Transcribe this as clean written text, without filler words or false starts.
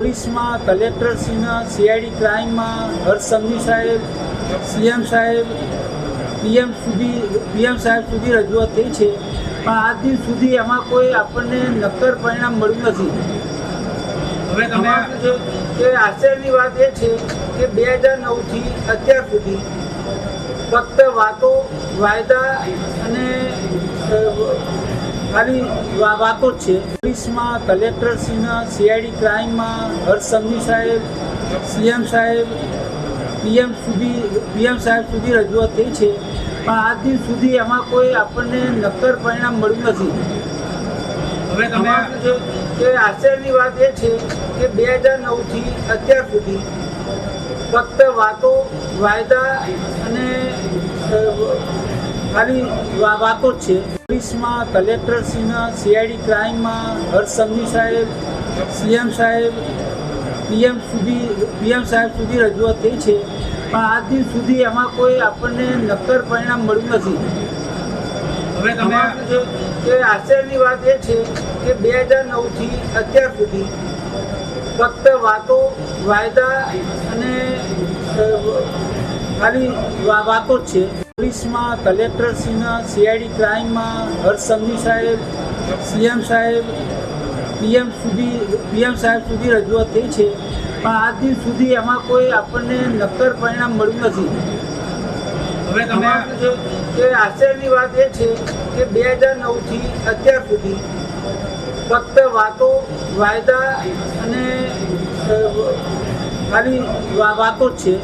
પોલીસમાં કલેક્ટરશ્રીના સીઆઈડી ક્રાઇમમાં હર્ષ સંઘવી સાહેબ, સીએમ સાહેબ, પીએમ સાહેબ સુધી રજૂઆત થઈ છે, પણ આજ દિન સુધી એમાં કોઈ આપણને નક્કર પરિણામ મળ્યું નથી. હવે તમે કે આશ્ચર્યની વાત એ છે કે 2009થી અત્યાર સુધી ફક્ત વાતો, વાયદા અને ખાલી વાતો જ છે. પોલીસમાં કલેક્ટરશ્રીના સીઆઈડી ક્રાઇમમાં હર્ષ સંઘવી સાહેબ, સીએમ સાહેબ, પીએમ સાહેબ સુધી રજૂઆત થઈ છે, પણ આજ દિન સુધી એમાં કોઈ આપણને નક્કર પરિણામ મળ્યું નથી. હવે તમે કે આશ્ચર્યની વાત એ છે કે 2009થી અત્યાર સુધી ફક્ત વાતો, વાયદા અને ખાલી વાતો જ છે. પોલીસમાં કલેક્ટરશ્રીના સીઆઈડી ક્રાઇમમાં હર્ષ સંઘવી સાહેબ, સીએમ સાહેબ, પીએમ સાહેબ સુધી રજૂઆત થઈ છે, પણ આજ દિન સુધી એમાં કોઈ આપણને નક્કર પરિણામ મળ્યું નથી. હવે તમે કે આશ્ચર્યની વાત એ છે કે 2009થી અત્યાર સુધી ફક્ત વાતો, વાયદા અને ખાલી વાતો જ છે. પોલીસમાં કલેક્ટરશ્રીના સીઆઈડી ક્રાઇમમાં હર્ષ સંઘવી સાહેબ, સીએમ સાહેબ, પીએમ સાહેબ સુધી રજૂઆત થઈ છે, પણ આજ દિન સુધી એમાં કોઈ આપણને નક્કર પરિણામ મળ્યું નથી. હવે તમે કે આશ્ચર્યની વાત એ છે કે 2009થી અત્યાર સુધી ફક્ત વાતો, વાયદા અને ખાલી વાતો જ છે.